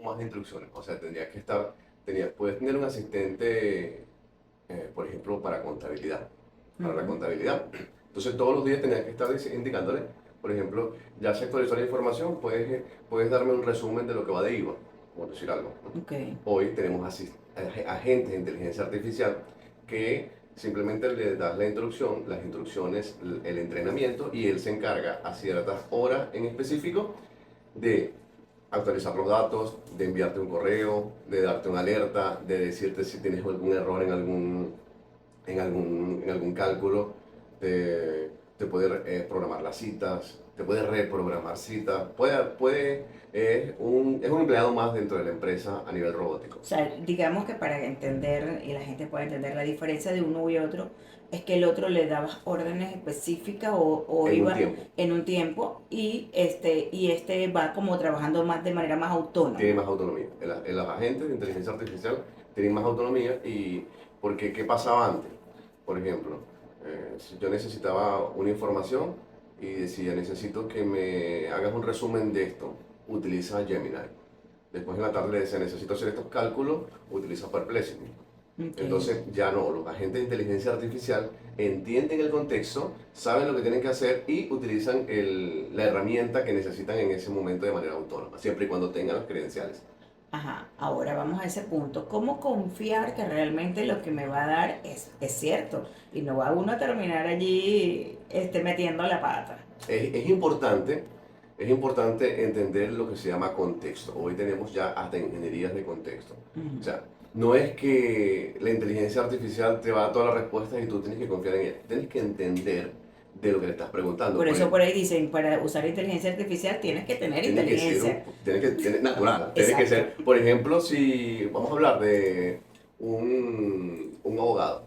poco más de instrucciones. O sea, puedes tener un asistente, por ejemplo, para contabilidad. Para la Ujú. contabilidad. Entonces, todos los días tenías que estar indicándole, por ejemplo, ya se actualizó la información, puedes darme un resumen de lo que va de IVA, por decir algo, ¿no? Ok. Hoy tenemos agentes de inteligencia artificial que simplemente le das la instrucción, las instrucciones, el entrenamiento y él se encarga a ciertas horas en específico de actualizar los datos, de enviarte un correo, de darte una alerta, de decirte si tienes algún error en algún cálculo, te puede programar las citas, te puede reprogramar citas, es un empleado más dentro de la empresa a nivel robótico. O sea, digamos que para entender y la gente pueda entender la diferencia de uno y otro, es que el otro le daba órdenes específicas o En un iba tiempo, en un tiempo y este va como trabajando más de manera más tiene autónoma. más autonomía. Los agentes de inteligencia artificial tienen más autonomía porque ¿qué pasaba antes? Por ejemplo, si yo necesitaba una información y decía, necesito que me hagas un resumen de esto, utiliza Gemini. Después en la tarde le decía, necesito hacer estos cálculos, utiliza Perplexity. Ok. Entonces ya no, los agentes de inteligencia artificial entienden el contexto, saben lo que tienen que hacer y utilizan la herramienta que necesitan en ese momento de manera autónoma, siempre y cuando tengan las credenciales. Ajá, ahora vamos a ese punto. ¿Cómo confiar que realmente lo que me va a dar es cierto? Y no va uno a terminar allí metiendo la pata. Es importante, es importante entender lo que se llama contexto. Hoy tenemos ya hasta ingenierías de contexto. O Ujú. sea, no es que la inteligencia artificial te va a dar todas las respuestas y tú tienes que confiar en ella. Tienes que entender de lo que le estás preguntando. Por eso por ahí dicen, para usar inteligencia artificial tienes que tener Tiene que ser inteligencia. natural. Tiene que Exacto. ser, por ejemplo, si vamos a hablar de un abogado,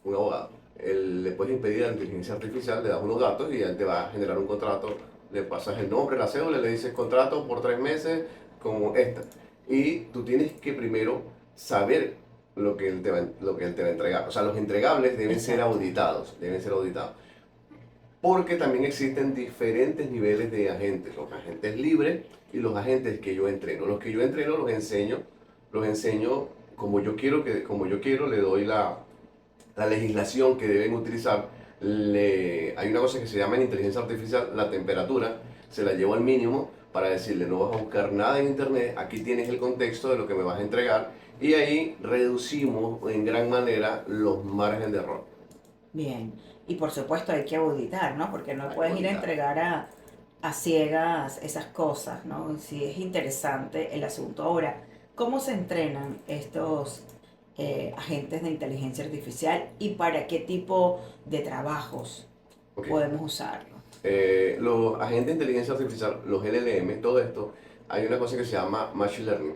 un abogado, le puedes impedir a la inteligencia artificial, le das unos datos y él te va a generar un contrato, le pasas el nombre, la cédula, le dices contrato por 3 meses como esta. Y tú tienes que primero saber lo que él te va a entregar. O sea, los entregables deben ser Exacto. auditados, deben ser auditados. Porque también existen diferentes niveles de agentes, los agentes libres y los agentes que yo entreno. Los que yo entreno los enseño como yo quiero, le doy la legislación que deben utilizar. Hay una cosa que se llama en inteligencia artificial la temperatura, se la llevo al mínimo para decirle no vas a buscar nada en internet, aquí tienes el contexto de lo que me vas a entregar y ahí reducimos en gran manera los márgenes de error. Bien. Y por supuesto hay que auditar, ¿no? Porque no Hay que puedes ir a auditar. entregar a ciegas esas cosas, ¿no? Sí es interesante el asunto. Ahora, ¿cómo se entrenan estos agentes de inteligencia artificial y para qué tipo de trabajos Ok. podemos usarlo? Los agentes de inteligencia artificial, los LLM, todo esto, hay una cosa que se llama Machine Learning.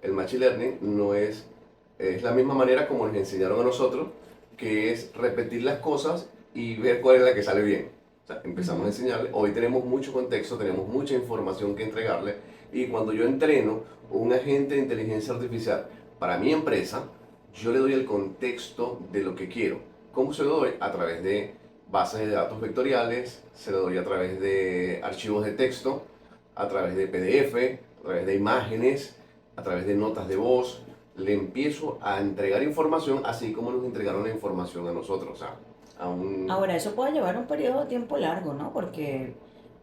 El Machine Learning no es la misma manera como nos enseñaron a nosotros, que es repetir las cosas y ver cuál es la que sale bien. O sea, empezamos a Ujú. enseñarle, hoy tenemos mucho contexto, tenemos mucha información que entregarle y cuando yo entreno un agente de inteligencia artificial para mi empresa, yo le doy el contexto de lo que quiero. ¿Cómo se lo doy? A través de bases de datos vectoriales, se lo doy a través de archivos de texto, a través de PDF, a través de imágenes, a través de notas de voz. Le empiezo a entregar información así como nos entregaron la información a nosotros. O sea, a un... Ahora, eso puede llevar un periodo de tiempo largo, ¿no? Porque,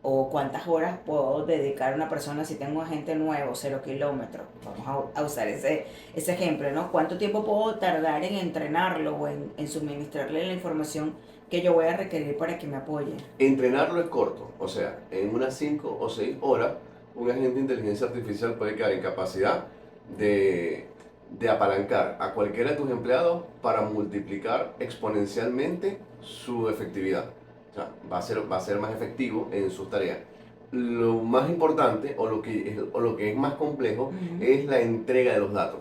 o cuántas horas puedo dedicar a una persona si tengo un agente nuevo, 0 kilómetros. Vamos a usar ese ejemplo, ¿no? ¿Cuánto tiempo puedo tardar en entrenarlo o en suministrarle la información que yo voy a requerir para que me apoye? Entrenarlo es corto, o sea, en unas 5 o 6 horas, un agente de inteligencia artificial puede quedar en capacidad de, de apalancar a cualquiera de tus empleados para multiplicar exponencialmente su efectividad. O sea, va a ser más efectivo en sus tareas. Lo más importante o lo que es más complejo Ujú. es la entrega de los datos.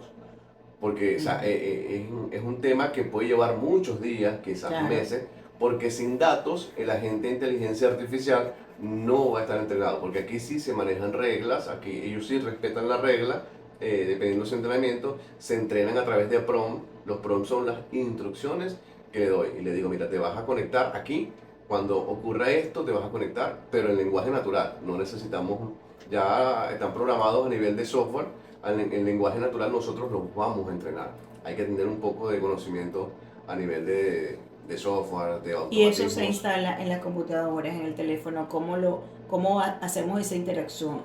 Porque o sea, Ujú. es un tema que puede llevar muchos días, quizás Claro. meses, porque sin datos el agente de inteligencia artificial no va a estar entrenado, porque aquí sí se manejan reglas, aquí ellos sí respetan la regla, dependiendo de su entrenamiento, se entrenan a través de prompt. Los prompts son las instrucciones que le doy y le digo, mira, te vas a conectar aquí, cuando ocurra esto te vas a conectar, pero en lenguaje natural, no necesitamos, ya están programados a nivel de software el lenguaje natural nosotros los vamos a entrenar. Hay que tener un poco de conocimiento a nivel de software, de Y eso se automatismos. instala en las computadoras, en el teléfono. ¿Cómo hacemos esa interacción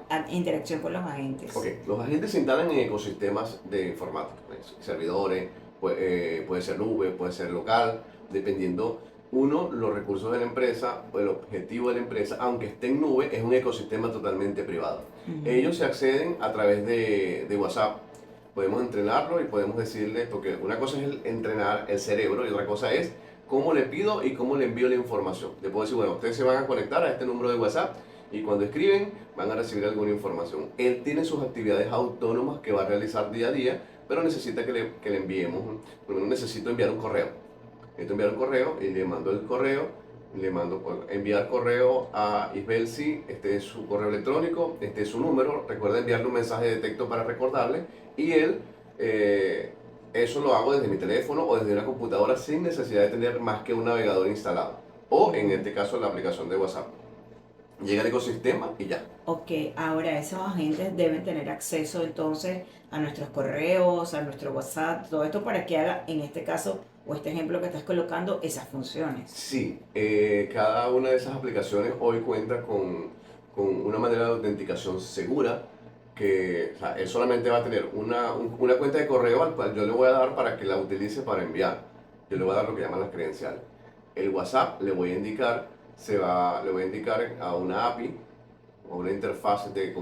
con los Ok, agentes? los agentes se instalan en ecosistemas de informática, pues, servidores, puede ser nube, puede ser local, dependiendo, uno, los recursos de la empresa o el objetivo de la empresa, aunque esté en nube, es un ecosistema totalmente privado. Ujú. Ellos se acceden a través de WhatsApp. Podemos entrenarlo y podemos decirle, porque una cosa es entrenar el cerebro y otra cosa es cómo le pido y cómo le envío la información. Le puedo decir, bueno, ustedes se van a conectar a este número de WhatsApp y cuando escriben van a recibir alguna información. Él tiene sus actividades autónomas que va a realizar día a día, pero necesita que le enviemos. Por lo menos necesito enviar un correo. Necesito enviar un correo y le mando el correo. Le mando enviar correo a Isbelsi, este es su correo electrónico, este es su número. Recuerda enviarle un mensaje de texto para recordarle. Y él, eso lo hago desde mi teléfono o desde una computadora sin necesidad de tener más que un navegador instalado. O en Mm. este caso la aplicación de WhatsApp. Llega al ecosistema y ya. Ok, ahora esos agentes deben tener acceso entonces a nuestros correos, a nuestro WhatsApp, todo esto para que haga, en este caso, o este ejemplo que estás colocando, esas funciones. Sí, cada una de esas aplicaciones hoy cuenta con una manera de autenticación segura que o sea, él solamente va a tener una cuenta de correo al cual yo le voy a dar para que la utilice para enviar. Yo le voy a dar lo que llaman las credenciales. El WhatsApp le voy a indicar, le voy a indicar a una API o una interfaz de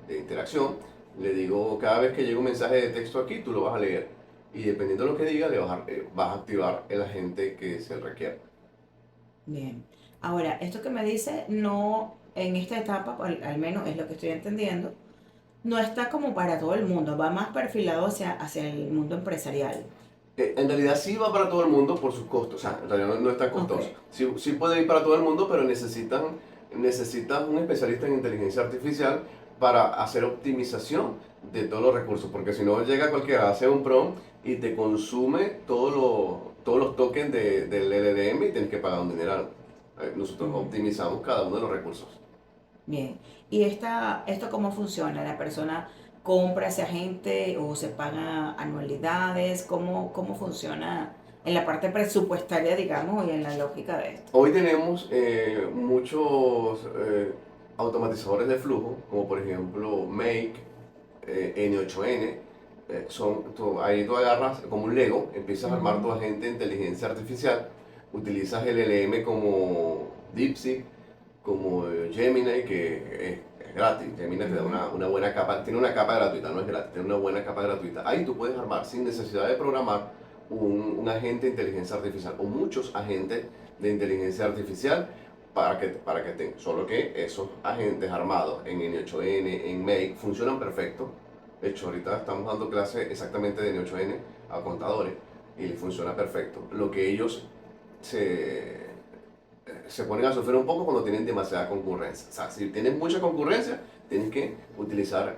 interacción. Le digo, cada vez que llega un mensaje de texto aquí, tú lo vas a leer. Y dependiendo de lo que diga, vas a activar el agente que se requiere. Bien. Ahora, esto que me dice, no, en esta etapa, al menos es lo que estoy entendiendo, no está como para todo el mundo, va más perfilado hacia el mundo empresarial. En realidad sí va para todo el mundo por sus costos, o sea, en realidad no es tan Ok. costoso. Sí, sí puede ir para todo el mundo, pero necesitan un especialista en inteligencia artificial para hacer optimización de todos los recursos, porque si no llega cualquiera, hace un prompt y te consume todos los tokens del LLM y tienes que pagar un dineral. Nosotros Ujú. optimizamos cada uno de los recursos. Bien. ¿Y esto cómo funciona? ¿La persona compra ese agente o se paga anualidades? ¿Cómo funciona en la parte presupuestaria, digamos, y en la lógica de esto? Hoy tenemos muchos automatizadores de flujo, como por ejemplo Make, N8N. Ahí tú agarras como un Lego, empiezas a armar Ujú, tu agente de inteligencia artificial, utilizas el LLM como DeepSeek, como Gemini, que es gratis. Gemini te da ujú. una buena capa, tiene una capa gratuita, no es gratis, tiene una buena capa gratuita. Ahí tú puedes armar sin necesidad de programar un agente de inteligencia artificial o muchos agentes de inteligencia artificial para que tengan. Solo que esos agentes armados en N8N, en Make, funcionan perfecto. De hecho, ahorita estamos dando clases exactamente de N8N a contadores y les funciona perfecto. Lo que ellos se ponen a sufrir un poco cuando tienen demasiada concurrencia. O sea, si tienes mucha concurrencia, tienes que utilizar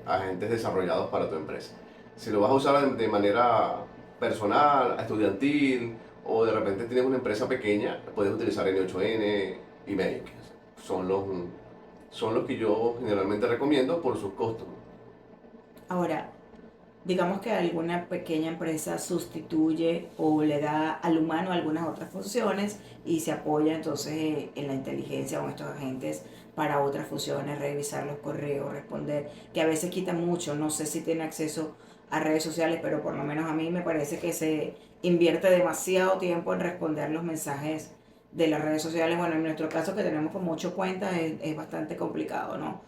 agentes desarrollados para tu empresa. Si lo vas a usar de manera personal, estudiantil, o de repente tienes una empresa pequeña, puedes utilizar N8N y Make. Son los que yo generalmente recomiendo por sus costos. Ahora, digamos que alguna pequeña empresa sustituye o le da al humano algunas otras funciones y se apoya entonces en la inteligencia o en estos agentes para otras funciones, revisar los correos, responder, que a veces quita mucho, no sé si tiene acceso a redes sociales, pero por lo menos a mí me parece que se invierte demasiado tiempo en responder los mensajes de las redes sociales. Bueno, en nuestro caso que tenemos como 8 cuentas es bastante complicado, ¿no?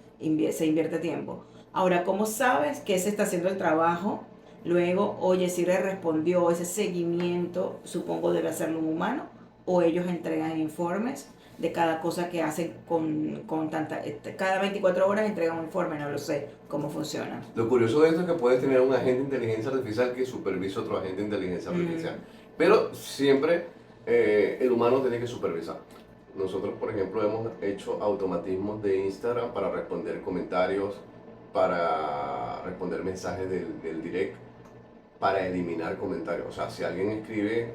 Se invierte tiempo. Ahora, ¿cómo sabes que se está haciendo el trabajo? Luego, oye, si le respondió ese seguimiento, supongo debe hacerlo un humano, o ellos entregan informes de cada cosa que hacen con tanta... Cada 24 horas entregan un informe, no lo sé cómo funciona. Lo curioso de esto es que puedes tener un agente de inteligencia artificial que supervisa otro agente de inteligencia artificial. Mm, Pero siempre el humano tiene que supervisar. Nosotros, por ejemplo, hemos hecho automatismos de Instagram para responder comentarios, para responder mensajes del direct, para eliminar comentarios. O sea, si alguien escribe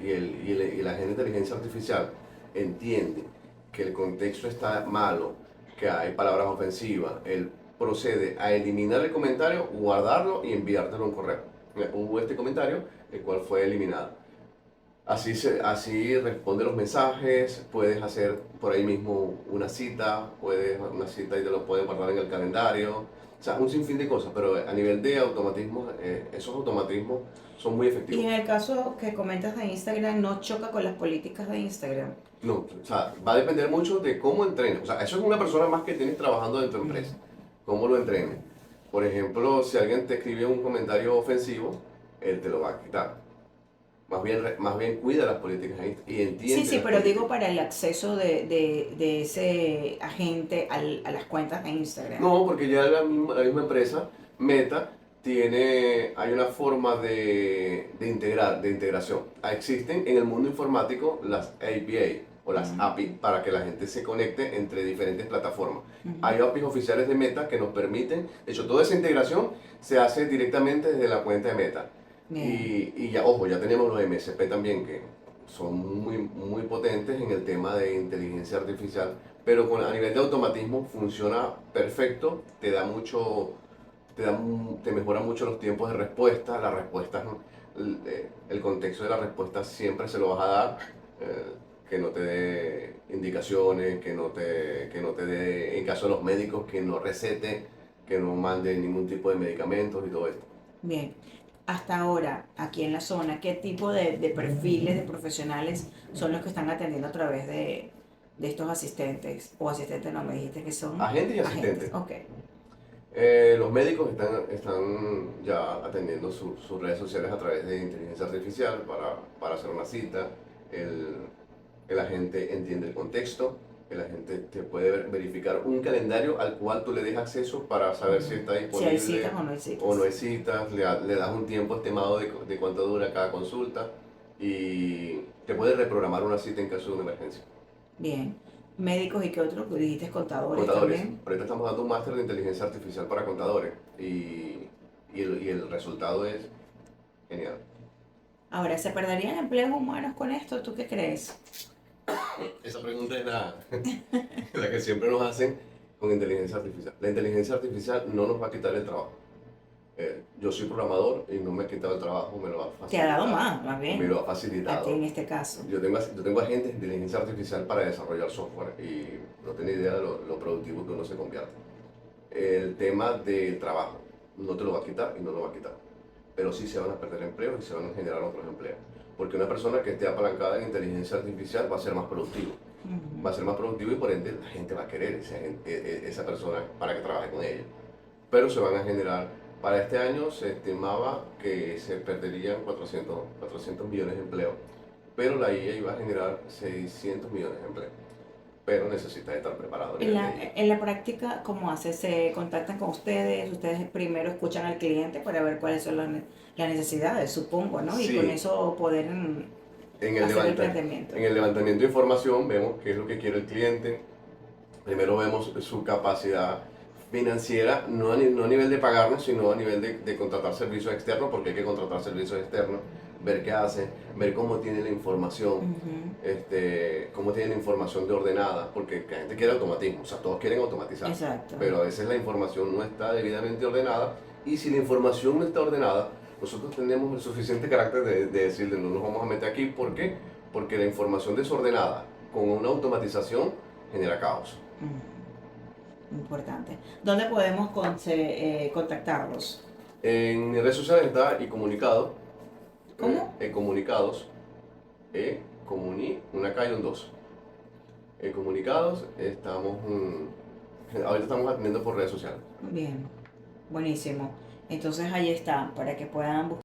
y el agente de inteligencia artificial entiende que el contexto está malo, que hay palabras ofensivas, él procede a eliminar el comentario, guardarlo y enviártelo un correo. Hubo este comentario, el cual fue eliminado. Así responde los mensajes, puedes hacer por ahí mismo una cita y te lo puedes guardar en el calendario. O sea, un sinfín de cosas, pero a nivel de automatismo, esos automatismos son muy Y efectivos. en el caso que comentas de Instagram, ¿no choca con las políticas de Instagram? No, o sea, va a depender mucho de cómo entrenes. O sea, eso es una persona más que tienes trabajando en tu Ujú. empresa. Cómo lo entrenes. Por ejemplo, si alguien te escribe un comentario ofensivo, él te lo va a quitar. Más bien cuida las políticas y Sí, entiende sí, las pero digo políticas. para el acceso de ese agente a las cuentas de Instagram. No, porque ya la misma empresa, Meta, hay una forma de integración. Existen en el mundo informático las API o las Ujú, API para que la gente se conecte entre diferentes plataformas. ujú. Hay APIs oficiales de Meta que nos permiten, de hecho, toda esa integración se hace directamente desde la cuenta de Meta. Bien, Y ya, ojo, ya tenemos los MSP también que son muy potentes en el tema de inteligencia artificial, pero a nivel de automatismo funciona perfecto, te mejora mucho los tiempos de respuesta, las respuestas, el contexto de la respuesta siempre se lo vas a dar, que no te dé indicaciones, que no te dé, en caso de los médicos, que no recete, que no mande ningún tipo de medicamentos y todo esto. bien. Hasta ahora, aquí en la zona, ¿qué tipo de perfiles de profesionales son los que están atendiendo a través de estos asistentes? O asistentes, no, me dijiste que son Agentes y agentes. asistentes. Ok, Los médicos están ya atendiendo sus redes sociales a través de inteligencia artificial para hacer una cita. El, el agente entiende el contexto. El agente te puede verificar un calendario al cual tú le des acceso para saber si ujú. está Si hay citas disponible o no hay o no citas. hay citas. Le das un tiempo estimado de cuánto dura cada consulta y te puede reprogramar una cita en caso de una emergencia. Bien. Médicos y qué otros, pues dijiste contadores Contadores. también. Ahorita estamos dando un máster de inteligencia artificial para contadores y el resultado es genial. Ahora, ¿se perderían empleos humanos con esto? ¿Tú qué crees? Esa pregunta es la que siempre nos hacen con inteligencia artificial. La inteligencia artificial no nos va a quitar el trabajo. Yo soy programador y no me ha quitado el trabajo, me lo ha Te ha dado facilitado. más Me lo bien, ha a ti facilitado. en este caso. Yo tengo agentes de inteligencia artificial para desarrollar software y no tengo idea de lo productivo que uno se convierte. El tema del trabajo no te lo va a quitar y no lo va a quitar, pero sí se van a perder empleos y se van a generar otros empleos. Porque una persona que esté apalancada en inteligencia artificial va a ser más productivo. Ujú. Va a ser más productivo y por ende la gente va a querer esa persona para que trabaje con ella. Pero se van a generar, para este año se estimaba que se perderían 400 millones de empleos, pero la IA iba a generar 600 millones de empleos. Pero necesita estar preparado a En nivel de la, IA. en la práctica, ¿cómo hace? ¿Se contactan con ustedes? Ustedes primero escuchan al cliente para ver cuáles son las necesidades, supongo, ¿no? Y con Sí, eso poder En el, hacer el levanta- planteamiento. en el levantamiento de información vemos qué es lo que quiere el cliente. Primero vemos su capacidad financiera, no a nivel de pagarnos, sino a nivel de contratar servicios externos, porque hay que contratar servicios externos, ver qué hace, ver cómo tiene la información, Ujú. cómo tiene la información de ordenada, porque la gente quiere automatismo, o sea, todos quieren automatizar, Exacto. pero a veces la información no está debidamente ordenada, y si la información no está ordenada, nosotros tenemos el suficiente carácter de decirle, no nos vamos a meter aquí. ¿Por qué? Porque la información desordenada con una automatización genera caos. Importante. ¿Dónde podemos contactarlos? En mis redes sociales está iComunicado, ¿Cómo? eComunicados, una K y un 2. Comunicados, ahorita estamos atendiendo por redes sociales. Bien, buenísimo. Entonces ahí está, para que puedan buscar.